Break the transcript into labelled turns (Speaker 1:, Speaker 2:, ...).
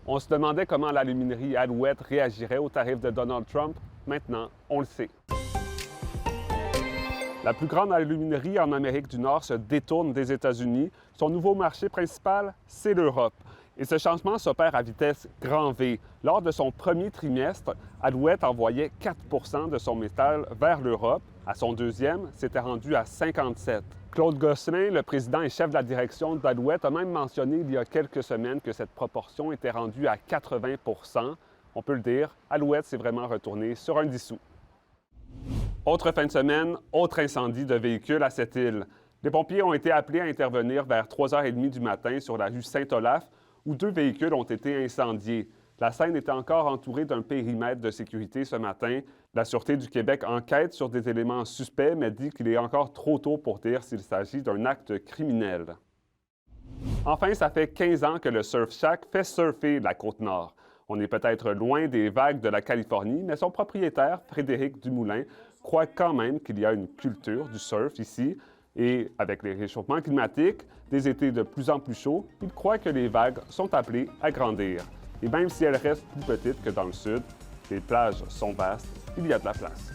Speaker 1: On se demandait comment l'aluminerie Alouette réagirait aux tarifs de Donald Trump. Maintenant, on le sait. La plus grande aluminerie en Amérique du Nord se détourne des États-Unis. Son nouveau marché principal, c'est l'Europe. Et ce changement s'opère à vitesse grand V. Lors de son premier trimestre, Alouette envoyait 4 de son métal vers l'Europe. À son deuxième, c'était rendu à 57. Claude Gosselin, le président et chef de la direction d'Alouette, a même mentionné il y a quelques semaines que cette proportion était rendue à 80 %. On peut le dire, Alouette s'est vraiment retourné sur un dissous. Autre fin de semaine, autre incendie de véhicules à cette île. Les pompiers ont été appelés à intervenir vers 3h30 du matin sur la rue Saint-Olaf, où 2 véhicules ont été incendiés. La scène était encore entourée d'un périmètre de sécurité ce matin. La Sûreté du Québec enquête sur des éléments suspects, mais dit qu'il est encore trop tôt pour dire s'il s'agit d'un acte criminel. Enfin, ça fait 15 ans que le Surf Shack fait surfer la Côte-Nord. On est peut-être loin des vagues de la Californie, mais son propriétaire, Frédéric Dumoulin, croit quand même qu'il y a une culture du surf ici. Et avec les réchauffements climatiques, des étés de plus en plus chauds, il croit que les vagues sont appelées à grandir. Et même si elles restent plus petites que dans le sud, les plages sont vastes, il y a de la place.